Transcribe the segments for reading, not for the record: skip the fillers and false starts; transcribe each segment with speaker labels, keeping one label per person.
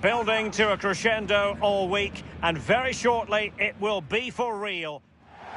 Speaker 1: Building to a crescendo all week, and very shortly it will be for real.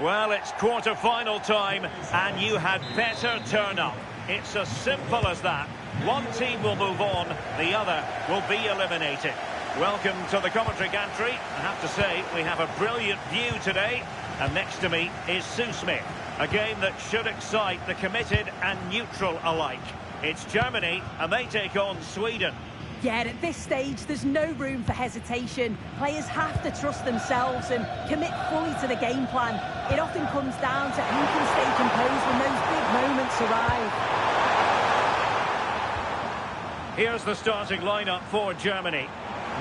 Speaker 1: Well, it's quarter-final time, and you had better turn up. It's as simple as that. One team will move on, the other will be eliminated. Welcome to the commentary gantry. I have to say, we have a brilliant view today, and next to me is Sue Smith. A game that should excite the committed and neutral alike. It's Germany, and they take on Sweden.
Speaker 2: Yeah, at this stage, there's no room for hesitation. Players have to trust themselves and commit fully to the game plan. It often comes down to who can stay composed when those big moments arrive.
Speaker 1: Here's the starting lineup for Germany.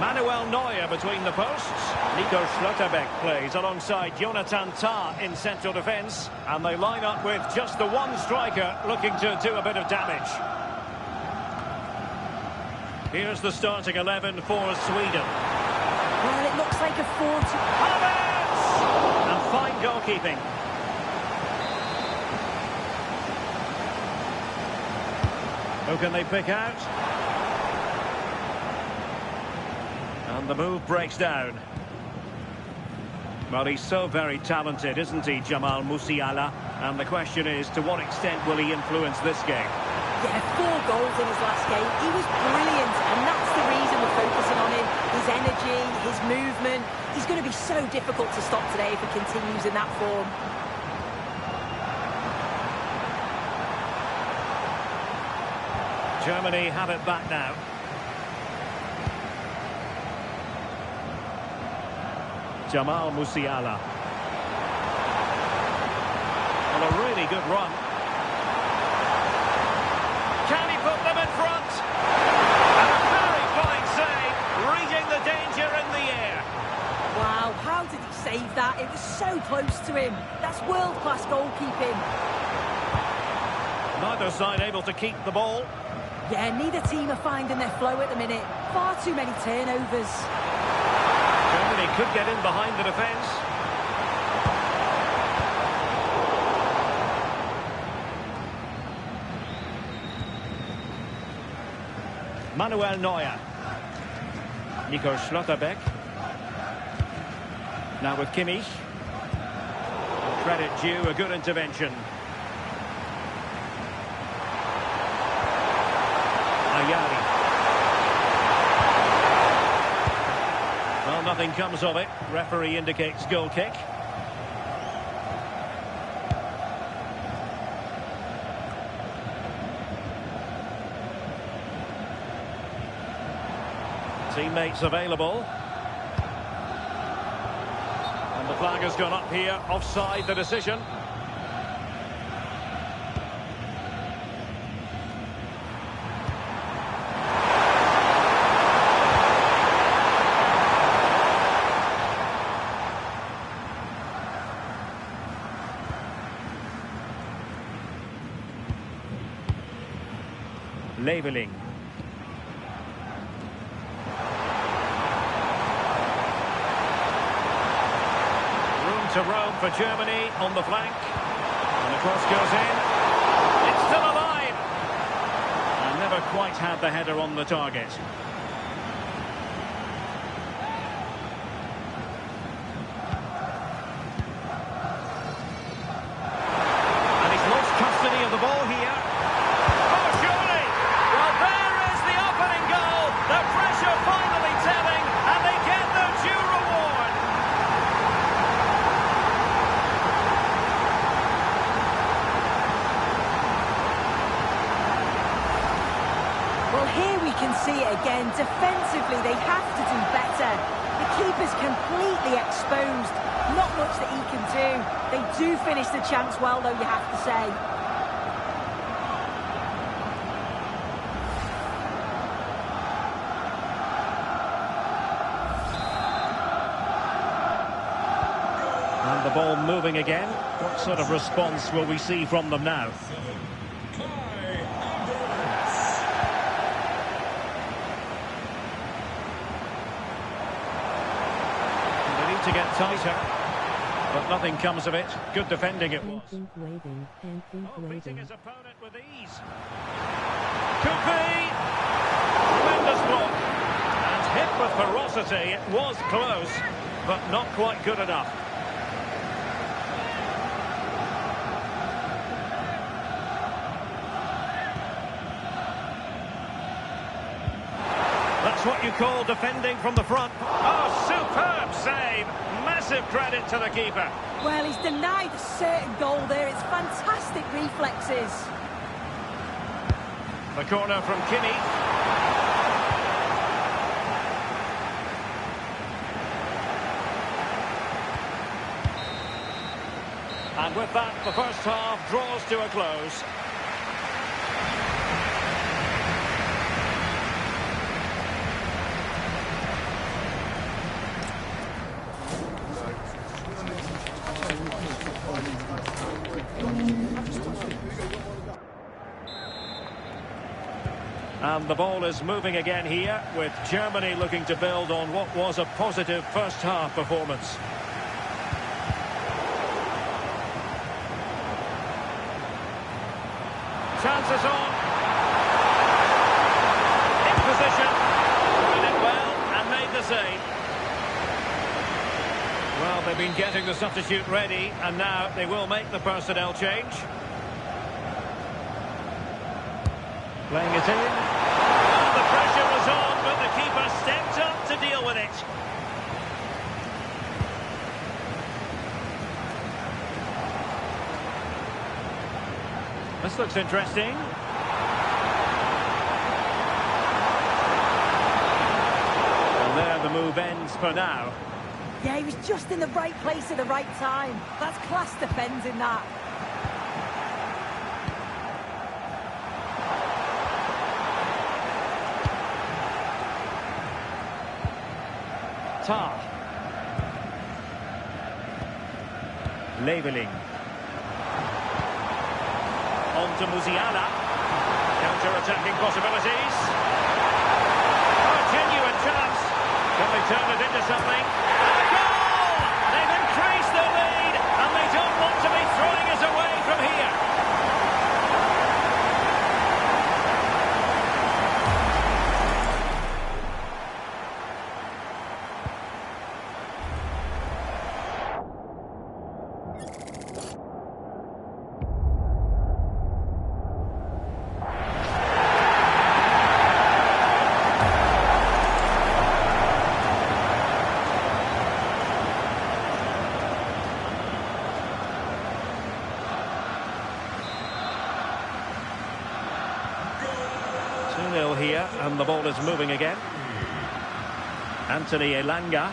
Speaker 1: Manuel Neuer between the posts. Nico Schlotterbeck plays alongside Jonathan Tah in central defence. And they line up with just the one striker looking to do a bit of damage. Here's the starting 11 for Sweden.
Speaker 2: Well, it looks like a 4-2.
Speaker 1: Havertz! And fine goalkeeping. Who can they pick out? And the move breaks down. Well, he's so very talented, isn't he, Jamal Musiala? And the question is, to what extent will he influence this game?
Speaker 2: Yeah, 4 goals in his last game. He was brilliant, and that's the reason we're focusing on him. His energy, his movement. He's going to be so difficult to stop today if he continues in that form.
Speaker 1: Germany have it back now. Jamal Musiala. Well, a really good run. Can he put them in front? And a very fine save, reading the danger in the air.
Speaker 2: Wow, how did he save that? It was so close to him. That's world-class goalkeeping.
Speaker 1: Neither side able to keep the ball.
Speaker 2: Yeah, neither team are finding their flow at the minute. Far too many turnovers.
Speaker 1: Germany could get in behind the defence. Manuel Neuer. Nico Schlotterbeck. Now with Kimmich. Credit due, a good intervention. Ayari. Well, nothing comes of it. Referee indicates goal kick. Teammates available. And the flag has gone up here. Offside the decision. Leveling. To roam for Germany on the flank. And the cross goes in. It's still alive. And never quite had the header on the target. And he's lost custody of the ball here. Oh, surely! Well, there is the opening goal. The pressure finally telling, and they get their due reward.
Speaker 2: Well, here we can see it again. Defensively, they have to do better. The keeper's completely exposed. Not much that he can do. They do finish the chance well, though, you have to say.
Speaker 1: And the ball moving again. What sort of response will we see from them now? To get tighter, but nothing comes of it. Good defending it was. Beating his opponent with ease. Could be. Tremendous block. And hit with intensity. It was close, but not quite good enough. That's what you call defending from the front. Oh, superb save. Massive credit to the keeper.
Speaker 2: Well, he's denied a certain goal there. It's fantastic reflexes.
Speaker 1: The corner from Kimmich. And with that, the first half draws to a close. And the ball is moving again here, with Germany looking to build on what was a positive first-half performance. Chances on. In position. Doing it well and made the save. Well, they've been getting the substitute ready, and now they will make the personnel change. Playing it in. Oh, the pressure was on, but the keeper stepped up to deal with it. This looks interesting. And there the move ends for now.
Speaker 2: Yeah, he was just in the right place at the right time. That's class defending that.
Speaker 1: Tar. Leveling. On to Musiala. Counter-attacking possibilities. Oh, genuine chance. Can they turn it into something? And a goal! They've increased their lead, and they don't want to be throwing it away from here. Here, and the ball is moving again. Anthony Elanga.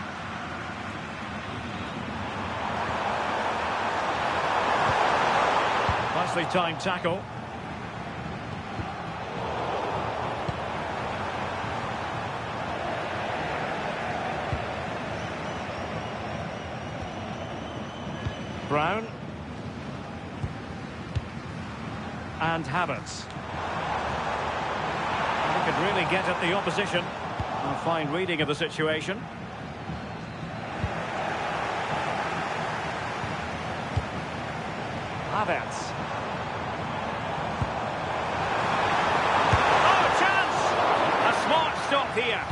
Speaker 1: Nicely timed tackle. Brown. And Havertz. Could really get at the opposition. A fine reading of the situation. Havertz. Oh, chance! A smart stop here.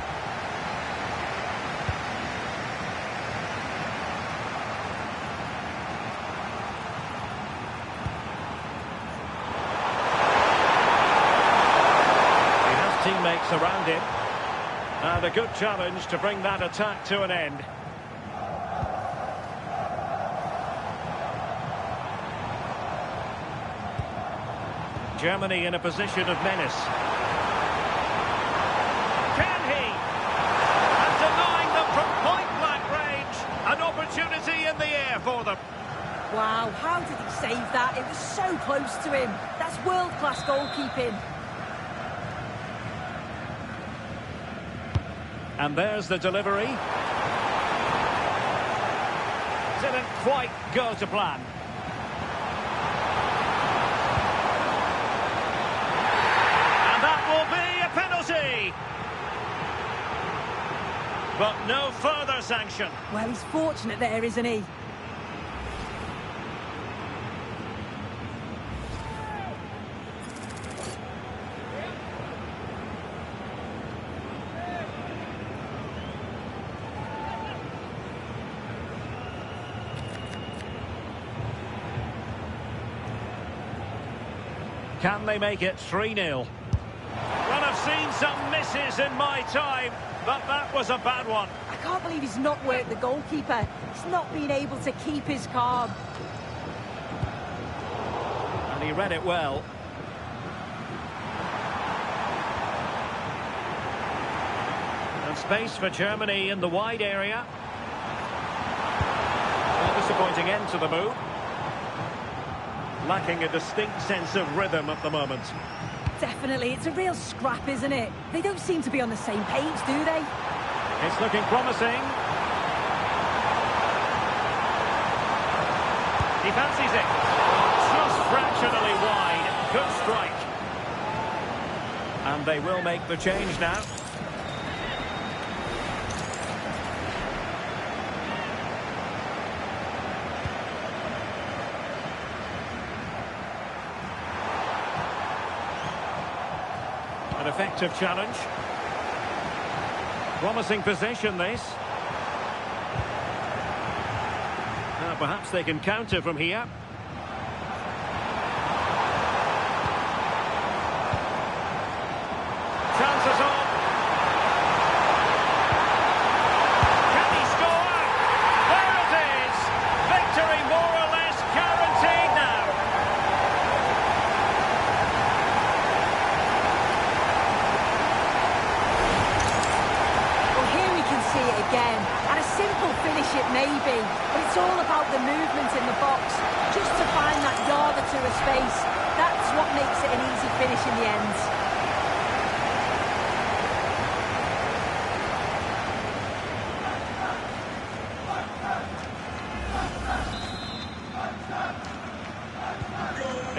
Speaker 1: Teammates around him, and a good challenge to bring that attack to an end. Germany in a position of menace. Can he? And denying them from point-blank range. An opportunity in the air for them.
Speaker 2: Wow, how did he save that? It was so close to him. That's world-class goalkeeping.
Speaker 1: And there's the delivery. Didn't quite go to plan. And that will be a penalty. But no further sanction.
Speaker 2: Well, he's fortunate there, isn't he?
Speaker 1: Can they make it 3-0? Well, I've seen some misses in my time, but that was a bad one.
Speaker 2: I can't believe he's not worked the goalkeeper. He's not been able to keep his calm.
Speaker 1: And he read it well. And space for Germany in the wide area. A disappointing end to the move. Lacking a distinct sense of rhythm at the moment.
Speaker 2: Definitely, it's a real scrap, isn't it? They don't seem to be on the same page, do they?
Speaker 1: It's looking promising. He fancies it. Just fractionally wide. Good strike. And they will make the change now. An effective challenge. Promising position, this. Perhaps they can counter from here. Chances on. Can he score? There it is. Victory more or less guaranteed now.
Speaker 2: Well, here we can see it again. And a simple finish it may be, but it's all about the movement in the box. Just to find that yard or two of space. That's what makes it an easy finish in the end.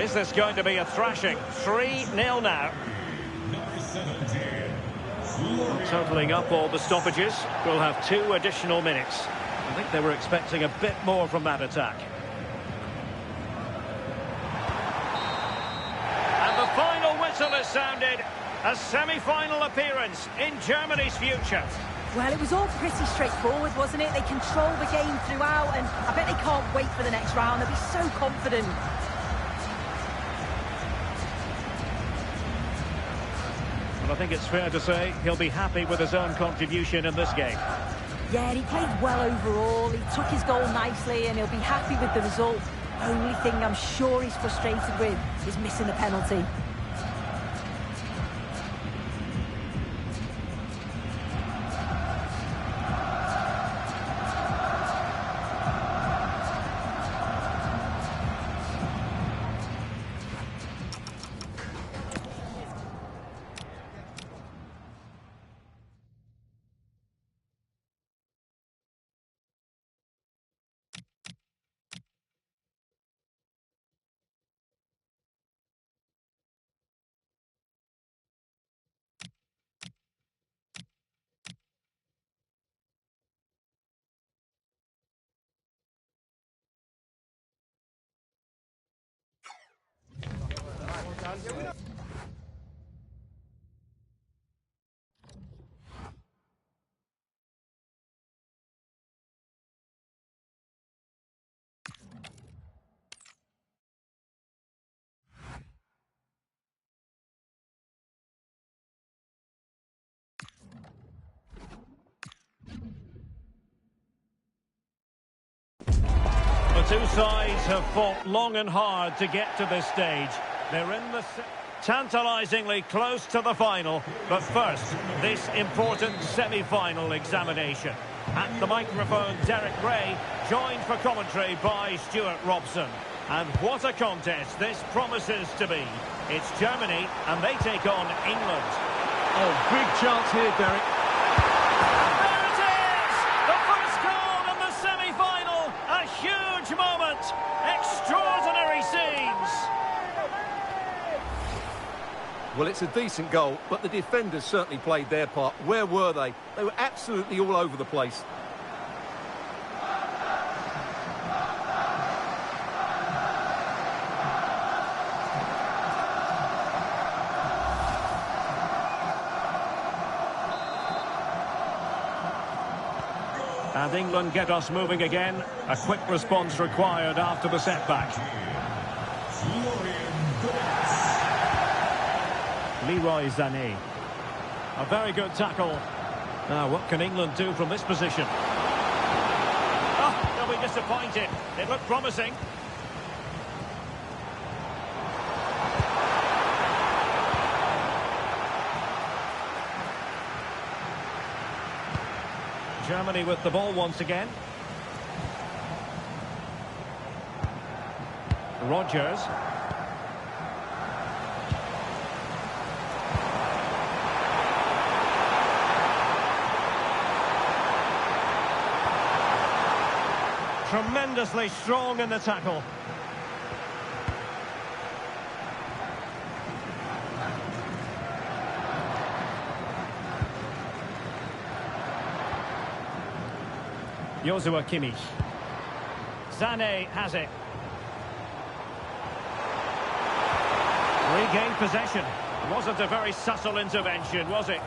Speaker 1: Is this going to be a thrashing? 3-0 now. Totalling up all the stoppages, we'll have 2 additional minutes. I think they were expecting a bit more from that attack. And the final whistle is sounded. A semi-final appearance in Germany's future.
Speaker 2: Well, it was all pretty straightforward, wasn't it? They controlled the game throughout, and I bet they can't wait for the next round. They'll be so confident.
Speaker 1: Well, I think it's fair to say he'll be happy with his own contribution in this game.
Speaker 2: Yeah, he played well overall. He took his goal nicely, and he'll be happy with the result. Only thing I'm sure he's frustrated with is missing the penalty.
Speaker 1: The two sides have fought long and hard to get to this stage. They're in the tantalisingly close to the final. But first, this important semi-final examination. At the microphone, Derek Ray, joined for commentary by Stuart Robson. And what a contest this promises to be. It's Germany, and they take on England.
Speaker 3: Oh, big chance here, Derek.
Speaker 1: There it is! The first goal in the semi-final. A huge moment. Extraordinary scenes.
Speaker 3: Well, it's a decent goal, but the defenders certainly played their part. Where were they? They were absolutely all over the place.
Speaker 1: And England get us moving again. A quick response required after the setback. Leroy Sané. A very good tackle. Now, what can England do from this position? Oh, they'll be disappointed. It looked promising. Germany with the ball once again. Rodgers. Tremendously strong in the tackle. Joshua Kimmich. Sané has it. Regained possession. Wasn't a very subtle intervention, was it?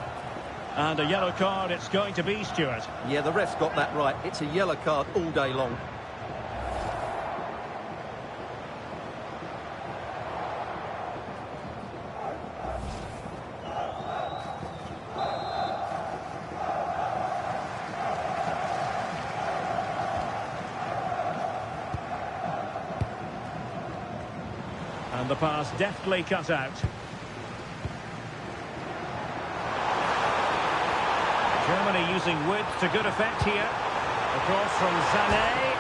Speaker 1: And a yellow card it's going to be, Stuart.
Speaker 3: Yeah, the ref's got that right. It's a yellow card all day long.
Speaker 1: And the pass deftly cut out. Germany using width to good effect here. Across from Sané.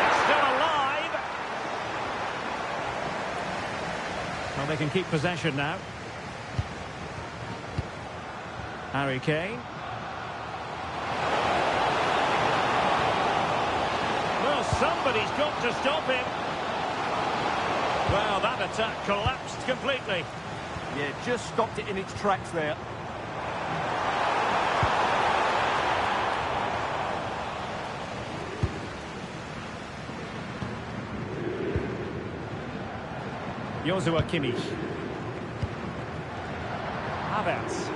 Speaker 1: It's still alive. Well, they can keep possession now. Harry Kane. Well, somebody's got to stop him. Well, that attack collapsed completely.
Speaker 3: Yeah, just stopped it in its tracks there.
Speaker 1: Joshua Kimmich. Havertz.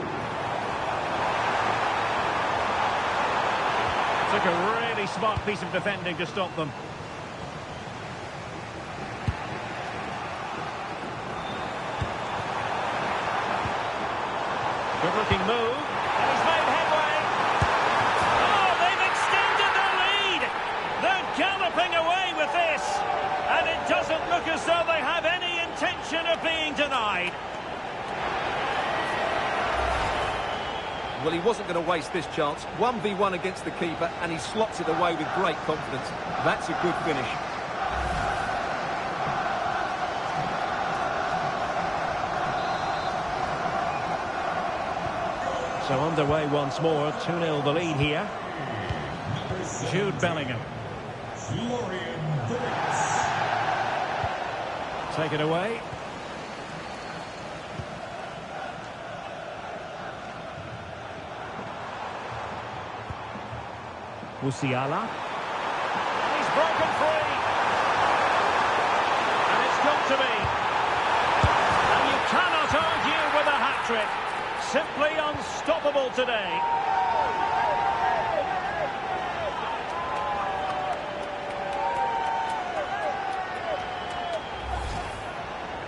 Speaker 1: Took a really smart piece of defending to stop them. Good-looking move, and he's made headway. Oh, they've extended their lead. They're galloping away with this, and it doesn't look as though they have any intention of being denied.
Speaker 3: Well, he wasn't going to waste this chance. 1v1 against the keeper, and he slots it away with great confidence. That's a good finish.
Speaker 1: So underway once more, 2-0 the lead here. Jude Bellingham. Take it away. Musiala. He's broken free. And it's got to be. And you cannot argue with a hat-trick. Simply unstoppable today.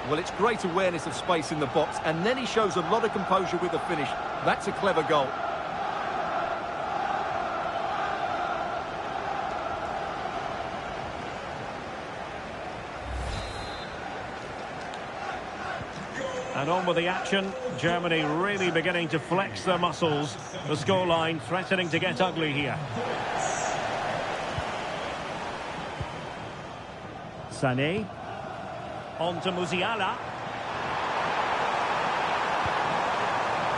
Speaker 3: Well, it's great awareness of space in the box, and then he shows a lot of composure with the finish. That's a clever goal.
Speaker 1: And on with the action. Germany really beginning to flex their muscles. The scoreline threatening to get ugly here. Sané. On to Musiala.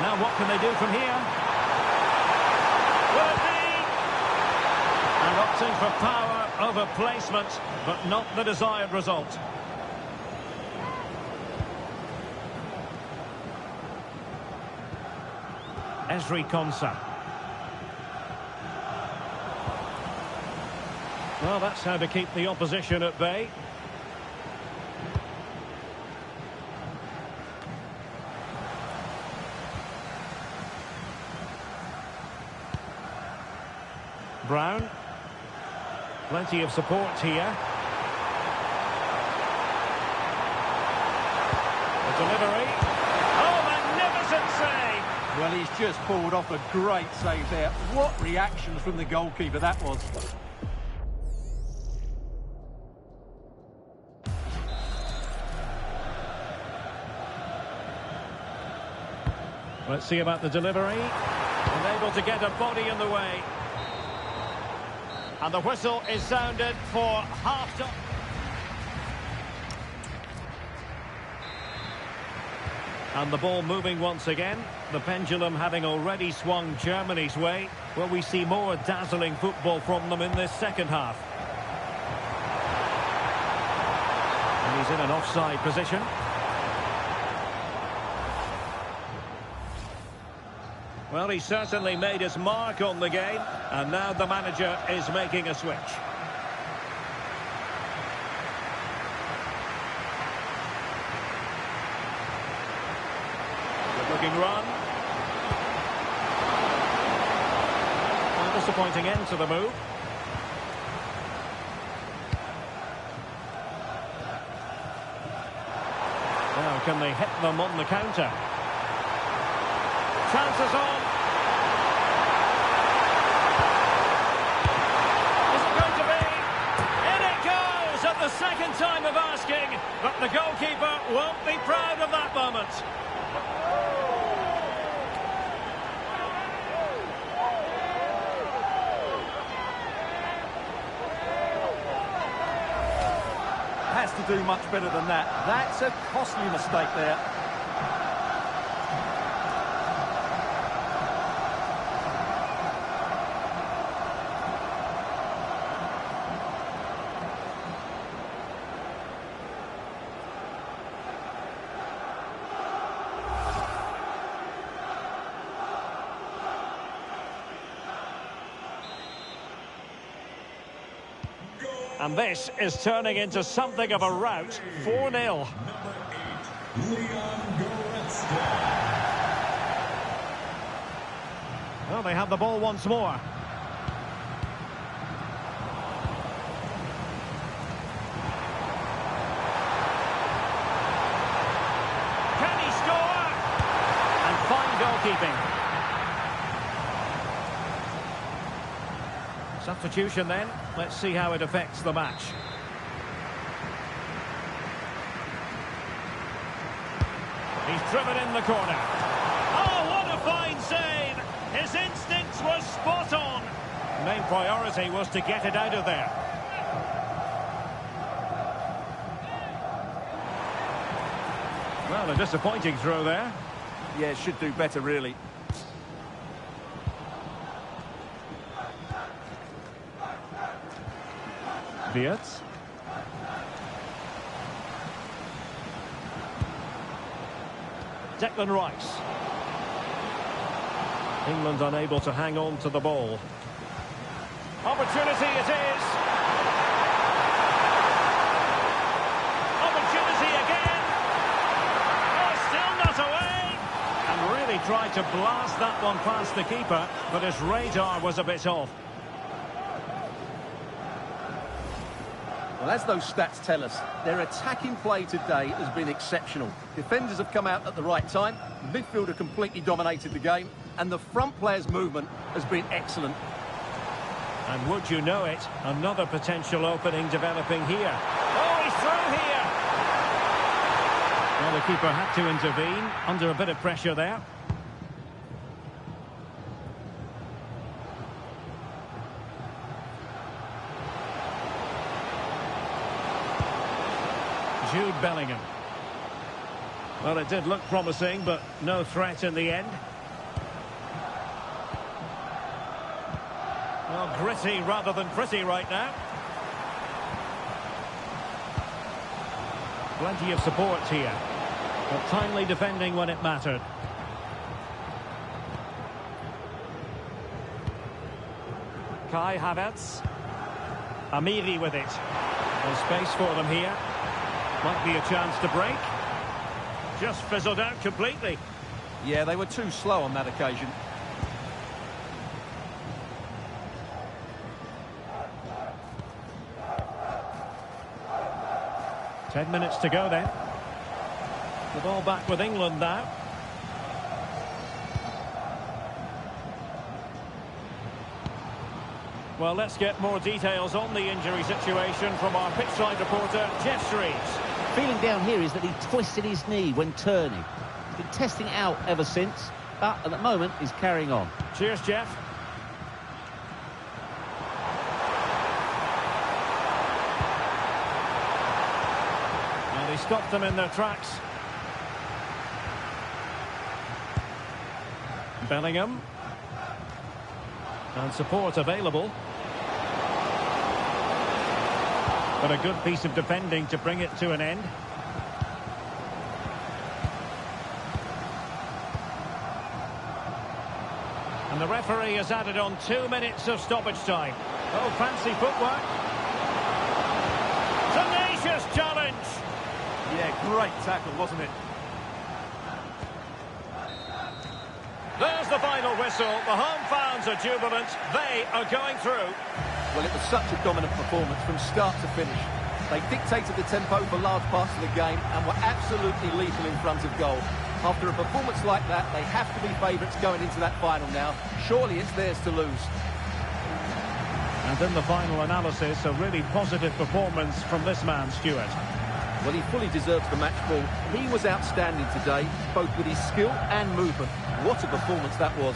Speaker 1: Now what can they do from here? Will it be? And opting for power over placement, but not the desired result. Ezri Konsa. Well, that's how to keep the opposition at bay. Brown. Plenty of support here. The delivery. Oh, magnificent! Decent save.
Speaker 3: Well, he's just pulled off a great save there. What reaction from the goalkeeper that was.
Speaker 1: Let's see about the delivery. Unable to get a body in the way. And the whistle is sounded for half-time. And the ball moving once again. The pendulum having already swung Germany's way. Will we see more dazzling football from them in this second half? And he's in an offside position. Well, he certainly made his mark on the game, and now the manager is making a switch. Good-looking run. A disappointing end to the move. Now, can they hit them on the counter? Chances on. Is it going to be? In it goes at the second time of asking, but the goalkeeper won't be proud of that moment.
Speaker 3: Has to do much better than that. That's a costly mistake there.
Speaker 1: And this is turning into something of a rout. 4-0. Well, they have the ball once more. Can he score? And fine goalkeeping. Substitution then. Let's see how it affects the match. He's driven in the corner. Oh, what a fine save! His instincts were spot on. The main priority was to get it out of there. Well, a disappointing throw there.
Speaker 3: Yeah, should do better, really.
Speaker 1: Wirtz. Declan Rice. England unable to hang on to the ball. Opportunity it is. Opportunity again. Oh, still not away. And really tried to blast that one past the keeper, but his radar was a bit off.
Speaker 3: Well, as those stats tell us, their attacking play today has been exceptional. Defenders have come out at the right time, midfield have completely dominated the game, and the front players' movement has been excellent.
Speaker 1: And would you know it, another potential opening developing here. Oh, he's through here! Well, the keeper had to intervene, under a bit of pressure there. Jude Bellingham. Well, it did look promising, but no threat in the end. Well, gritty rather than pretty right now. Plenty of support here, but timely defending when it mattered. Kai Havertz. Amiri with it. There's space for them here. Might be a chance to break. Just fizzled out completely.
Speaker 3: Yeah, they were too slow on that occasion. Ten
Speaker 1: 10 minutes to go then. The ball back with England now. Well, let's get more details on the injury situation from our pitchside reporter, Jeff Shreves.
Speaker 4: Feeling down here is that he twisted his knee when turning. Been testing it out ever since, but at the moment he's carrying on.
Speaker 1: Cheers, Jeff. And he stopped them in their tracks. Bellingham. And support available. But a good piece of defending to bring it to an end. And the referee has added on 2 minutes of stoppage time. Oh, fancy footwork. Tenacious challenge.
Speaker 3: Yeah, great tackle, wasn't it?
Speaker 1: There's the final whistle. The home fans are jubilant. They are going through.
Speaker 3: Well, it was such a dominant performance from start to finish. They dictated the tempo for large parts of the game and were absolutely lethal in front of goal. After a performance like that, they have to be favourites going into that final now. Surely it's theirs to lose.
Speaker 1: And in the final analysis, a really positive performance from this man, Stuart.
Speaker 3: Well, he fully deserves the match ball. He was outstanding today, both with his skill and movement. What a performance that was.